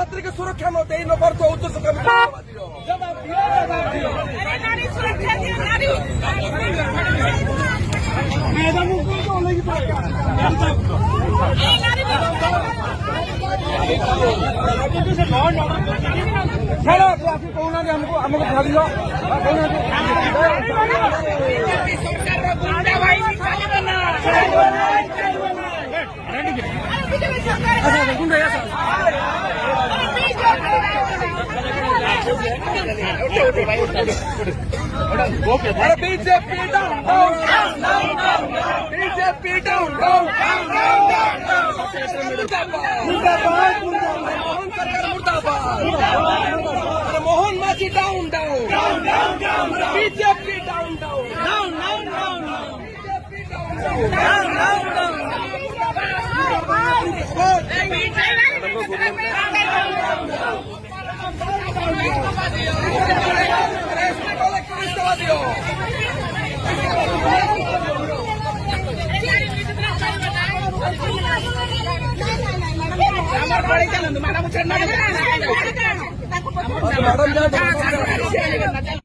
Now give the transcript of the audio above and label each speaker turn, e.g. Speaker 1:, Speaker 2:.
Speaker 1: के सुरक्षा में देई न परतो उच्च कमिटी जवाब दियो अरे नारी सुरक्षा दियो नारी मैडम को तो लगी पड़ेगा ए नारी चलो आप कहना कि हमको भाग लो बीजेपी सरकार रो गुंडा भाई निकालिबे ना अच्छा गुंडा ऐसा अरे बीजेपी डाउन बीजेपी डाउन मुर्दाबाद मोहन सरकार मुर्दाबाद अरे मोहन माझी down BJP down BJP madam